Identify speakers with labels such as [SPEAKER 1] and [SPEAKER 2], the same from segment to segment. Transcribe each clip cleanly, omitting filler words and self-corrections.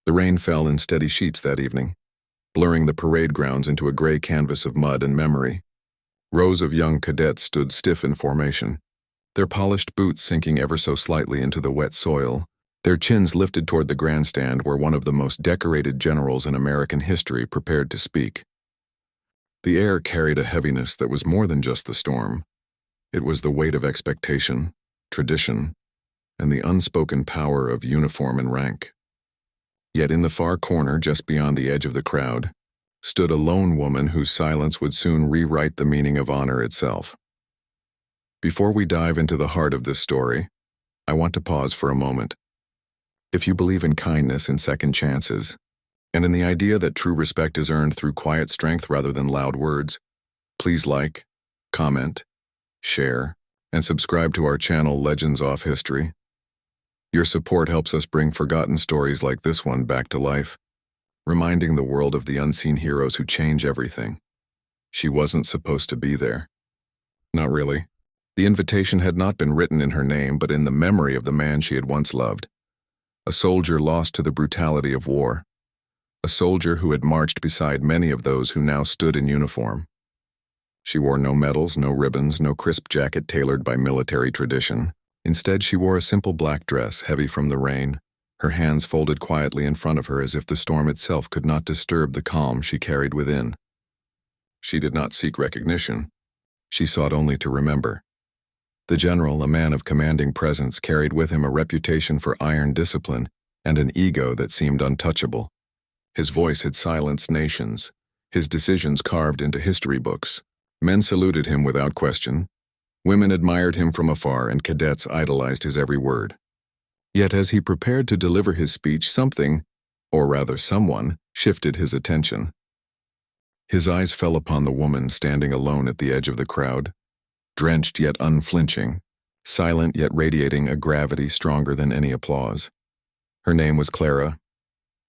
[SPEAKER 1] The rain fell in steady sheets that evening, blurring the parade grounds into a gray canvas of mud and memory. Rows of young cadets stood stiff in formation, their polished boots sinking ever so slightly into the wet soil, their chins lifted toward the grandstand where one of the most decorated generals in American history prepared to speak. The air carried a heaviness that was more than just the storm. It was the weight of expectation, tradition, and the unspoken power of uniform and rank. Yet in the far corner, just beyond the edge of the crowd, stood a lone woman whose silence would soon rewrite the meaning of honor itself. Before we dive into the heart of this story, I want to pause for a moment. If you believe in kindness and second chances, and in the idea that true respect is earned through quiet strength rather than loud words, please like, comment, share, and subscribe to our channel Legends Off History. Your support helps us bring forgotten stories like this one back to life, reminding the world of the unseen heroes who change everything. She wasn't supposed to be there. Not really. The invitation had not been written in her name, but in the memory of the man she had once loved. A soldier lost to the brutality of war. A soldier who had marched beside many of those who now stood in uniform. She wore no medals, no ribbons, no crisp jacket tailored by military tradition. Instead, she wore a simple black dress, heavy from the rain, her hands folded quietly in front of her as if the storm itself could not disturb the calm she carried within. She did not seek recognition. She sought only to remember. The general, a man of commanding presence, carried with him a reputation for iron discipline and an ego that seemed untouchable. His voice had silenced nations, his decisions carved into history books. Men saluted him without question. Women admired him from afar, and cadets idolized his every word. Yet as he prepared to deliver his speech, something, or rather someone, shifted his attention. His eyes fell upon the woman standing alone at the edge of the crowd, drenched yet unflinching, silent yet radiating a gravity stronger than any applause. Her name was Clara.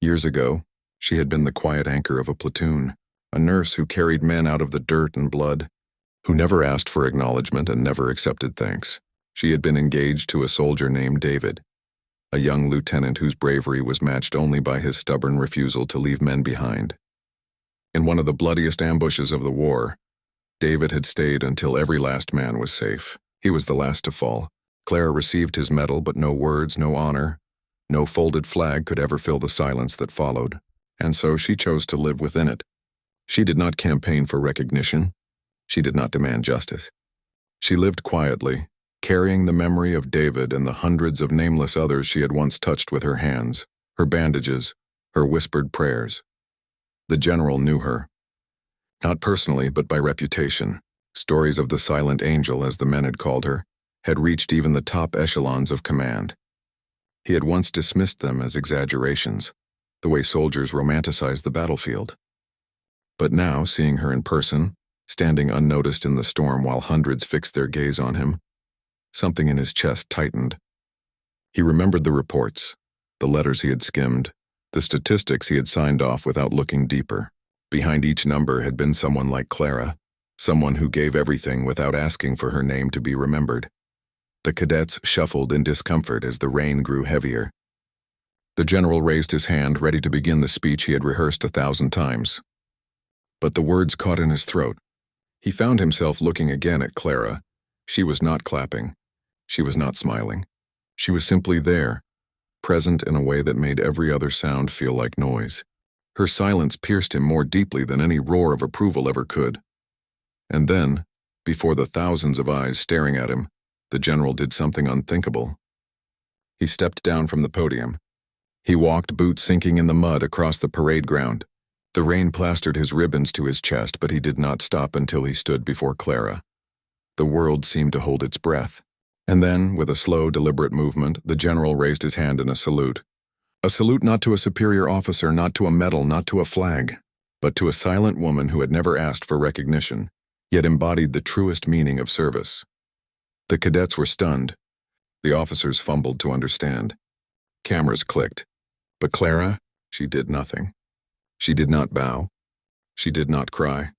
[SPEAKER 1] Years ago, she had been the quiet anchor of a platoon, a nurse who carried men out of the dirt and blood, who never asked for acknowledgement and never accepted thanks. She had been engaged to a soldier named David, a young lieutenant whose bravery was matched only by his stubborn refusal to leave men behind. In one of the bloodiest ambushes of the war, David had stayed until every last man was safe. He was the last to fall. Clara received his medal, but no words, no honor, no folded flag could ever fill the silence that followed, and so she chose to live within it. She did not campaign for recognition. She did not demand justice. She lived quietly, carrying the memory of David and the hundreds of nameless others she had once touched with her hands, her bandages, her whispered prayers. The general knew her. Not personally, but by reputation. Stories of the silent angel, as the men had called her, had reached even the top echelons of command. He had once dismissed them as exaggerations, the way soldiers romanticize the battlefield. But now, seeing her in person, standing unnoticed in the storm while hundreds fixed their gaze on him, something in his chest tightened. He remembered the reports, the letters he had skimmed, the statistics he had signed off without looking deeper. Behind each number had been someone like Clara, someone who gave everything without asking for her name to be remembered. The cadets shuffled in discomfort as the rain grew heavier. The general raised his hand, ready to begin the speech he had rehearsed 1,000 times. But the words caught in his throat. He found himself looking again at Clara. She was not clapping. She was not smiling. She was simply there, present in a way that made every other sound feel like noise. Her silence pierced him more deeply than any roar of approval ever could. And then, before the thousands of eyes staring at him, the general did something unthinkable. He stepped down from the podium. He walked, boots sinking in the mud, across the parade ground. The rain plastered his ribbons to his chest, but he did not stop until he stood before Clara. The world seemed to hold its breath. And then, with a slow, deliberate movement, the general raised his hand in a salute. A salute not to a superior officer, not to a medal, not to a flag, but to a silent woman who had never asked for recognition, yet embodied the truest meaning of service. The cadets were stunned. The officers fumbled to understand. Cameras clicked. But Clara, she did nothing. She did not bow. She did not cry.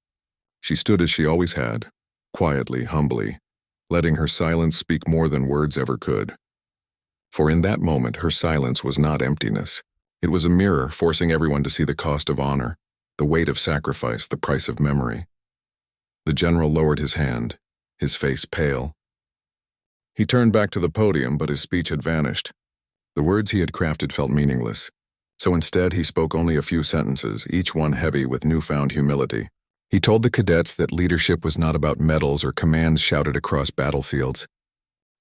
[SPEAKER 1] She stood as she always had, quietly, humbly, letting her silence speak more than words ever could. For in that moment, her silence was not emptiness. It was a mirror forcing everyone to see the cost of honor, the weight of sacrifice, the price of memory. The general lowered his hand, his face pale. He turned back to the podium, but his speech had vanished. The words he had crafted felt meaningless, so instead he spoke only a few sentences, each one heavy with newfound humility. He told the cadets that leadership was not about medals or commands shouted across battlefields.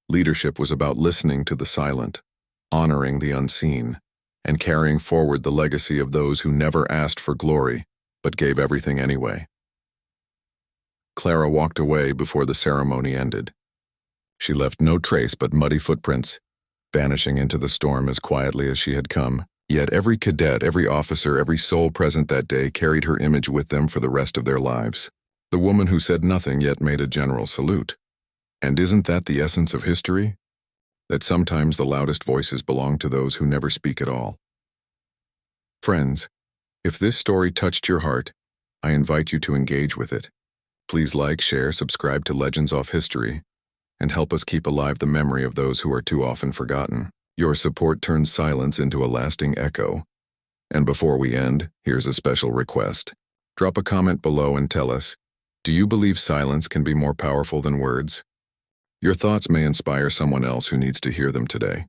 [SPEAKER 1] Leadership was about listening to the silent, honoring the unseen, and carrying forward the legacy of those who never asked for glory, but gave everything anyway. Clara walked away before the ceremony ended. She left no trace but muddy footprints, vanishing into the storm as quietly as she had come. Yet every cadet, every officer, every soul present that day carried her image with them for the rest of their lives. The woman who said nothing yet made a general salute. And isn't that the essence of history? That sometimes the loudest voices belong to those who never speak at all. Friends, if this story touched your heart, I invite you to engage with it. Please like, share, subscribe to Legends of History, and help us keep alive the memory of those who are too often forgotten. Your support turns silence into a lasting echo. And before we end, here's a special request. Drop a comment below and tell us, do you believe silence can be more powerful than words? Your thoughts may inspire someone else who needs to hear them today.